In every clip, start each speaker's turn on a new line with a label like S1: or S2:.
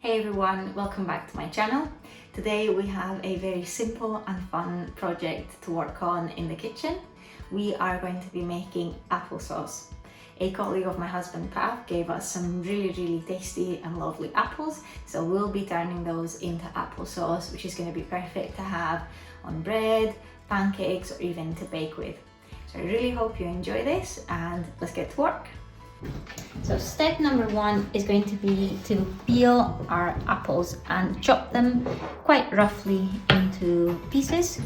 S1: Hey everyone, welcome back to my channel. Today we have a very simple and fun project to work on in the kitchen. We are going to be making applesauce. A colleague of my husband Pat gave us some really tasty and lovely apples, so we'll be turning those into applesauce, which is going to be perfect to have on bread, pancakes, or even to bake with. So I really hope you enjoy this, and let's get to work. So step number one is going to be to peel our apples and chop them quite roughly into pieces.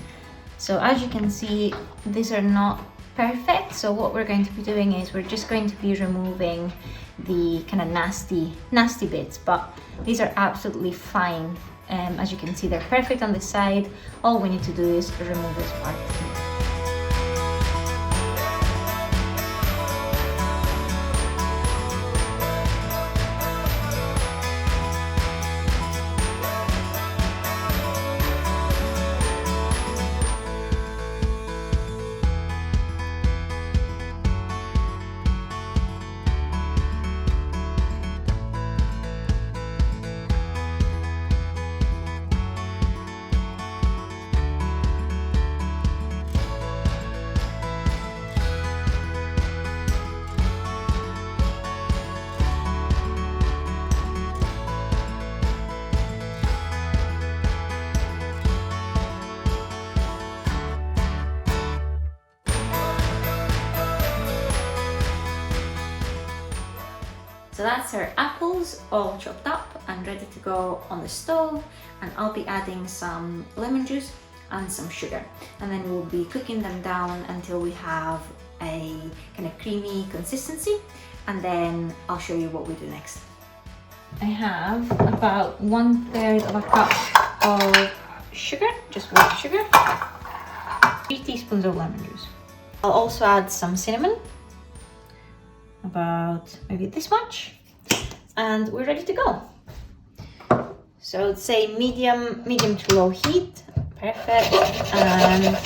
S1: So as you can see, these are not perfect. So what we're going to be doing is we're just going to be removing the kind of nasty bits, but these are absolutely fine. As you can see, they're perfect on this side. All we need to do is remove this part. So that's our apples all chopped up and ready to go on the stove, and I'll be adding some lemon juice and some sugar, and then we'll be cooking them down until we have a kind of creamy consistency, and then I'll show you what we do next. I have about 1/3 of a cup of sugar, just white sugar, 3 teaspoons of lemon juice. I'll also add some cinnamon, about maybe this much, and we're ready to go. So I'd say medium to low heat, perfect. And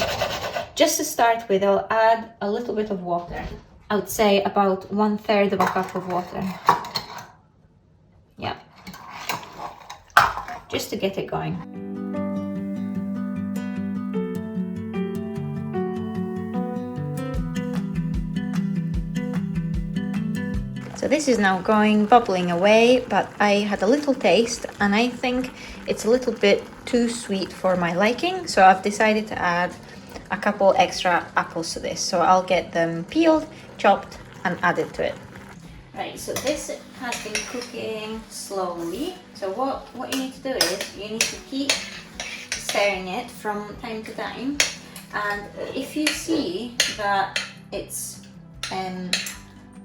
S1: just to start with, I'll add a little bit of water. I would say about 1/3 of a cup of water. Yeah, just to get it going. So this is now bubbling away, but I had a little taste and I think it's a little bit too sweet for my liking. So I've decided to add a couple extra apples to this. So I'll get them peeled, chopped, and added to it. Right, so this has been cooking slowly. So what you need to do is you need to keep stirring it from time to time. And if you see that it's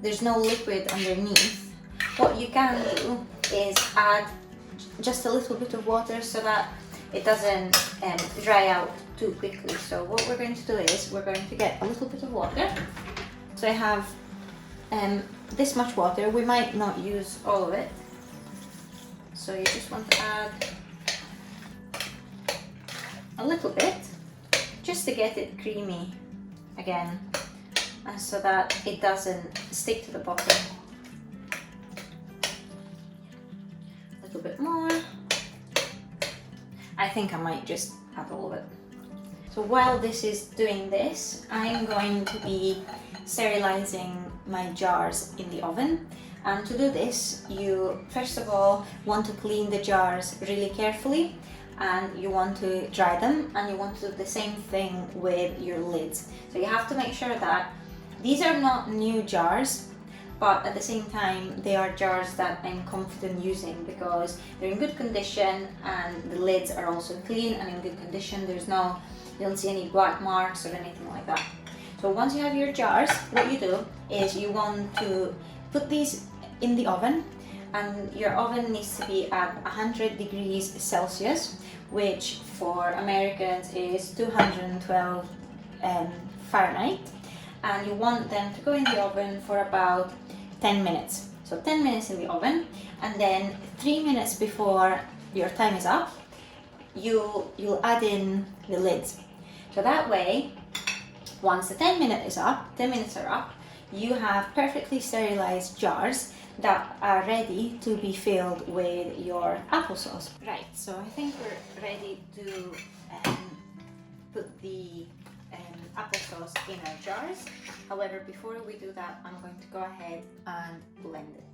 S1: there's no liquid underneath, what you can do is add just a little bit of water so that it doesn't dry out too quickly. So what we're going to do is we're going to get a little bit of water. So I have this much water. We might not use all of it, so you just want to add a little bit just to get it creamy again, and so that it doesn't stick to the bottom. A little bit more. I think I might just add all of it. So while this is doing this, I'm going to be sterilizing my jars in the oven. And to do this, you first of all want to clean the jars really carefully, and you want to dry them, and you want to do the same thing with your lids. So you have to make sure that these are not new jars, but at the same time they are jars that I'm confident using because they're in good condition and the lids are also clean and in good condition. You don't see any black marks or anything like that. So once you have your jars, what you do is you want to put these in the oven, and your oven needs to be at 100 degrees Celsius, which for Americans is 212 Fahrenheit. And you want them to go in the oven for about 10 minutes. So 10 minutes in the oven, and then 3 minutes before your time is up, you'll add in the lids. So that way, once the 10 minutes are up, you have perfectly sterilized jars that are ready to be filled with your applesauce. Right, so I think we're ready to put the applesauce in our jars. However, before we do that, I'm going to go ahead and blend it.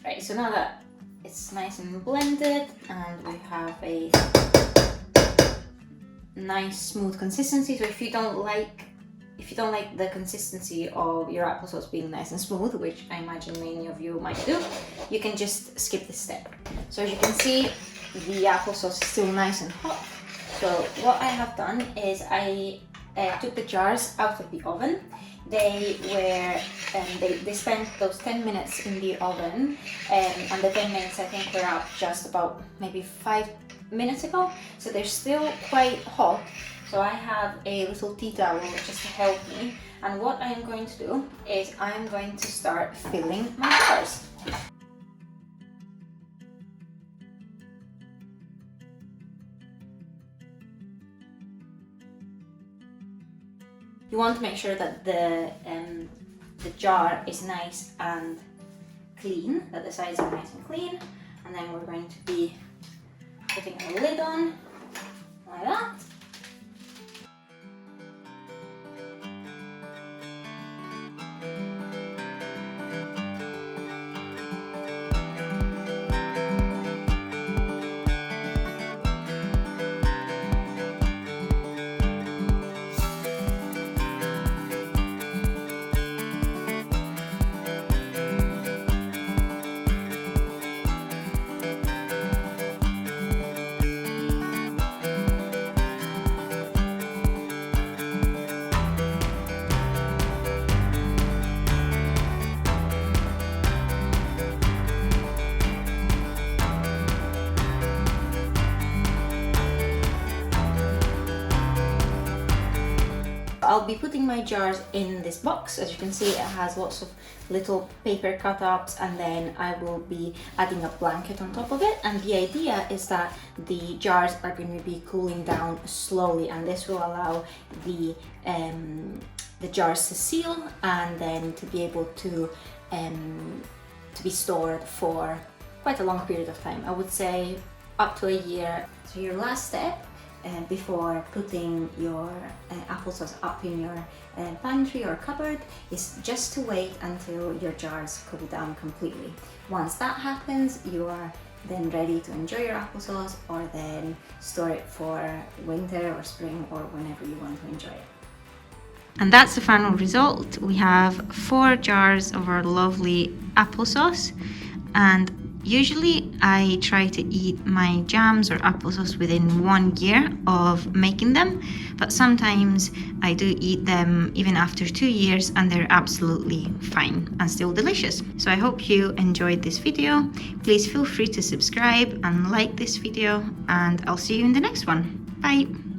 S1: Right, so now that it's nice and blended and we have a nice smooth consistency, so if you don't like the consistency of your applesauce being nice and smooth, which I imagine many of you might do, you can just skip this step. So as you can see, the applesauce is still nice and hot. So what I have done is I took the jars out of the oven. They spent those 10 minutes in the oven, and the 10 minutes I think were up just about maybe 5 minutes ago, so they're still quite hot. So I have a little tea towel just to help me, and what I am going to do is I am going to start filling my jars. You want to make sure that the jar is nice and clean, that the sides are nice and clean, and then we're going to be putting a lid on like that. I'll be putting my jars in this box. As you can see, it has lots of little paper cut-ups, and then I will be adding a blanket on top of it. And the idea is that the jars are going to be cooling down slowly, and this will allow the jars to seal and then to be able to be stored for quite a long period of time. I would say up to a year. So your last step before putting your applesauce up in your pantry or cupboard is just to wait until your jars cool down completely. Once that happens, you are then ready to enjoy your applesauce, or then store it for winter or spring or whenever you want to enjoy it. And that's the final result. We have 4 jars of our lovely applesauce, and usually I try to eat my jams or applesauce within 1 year of making them, but sometimes I do eat them even after 2 years and they're absolutely fine and still delicious. So I hope you enjoyed this video. Please feel free to subscribe and like this video, and I'll see you in the next one. Bye!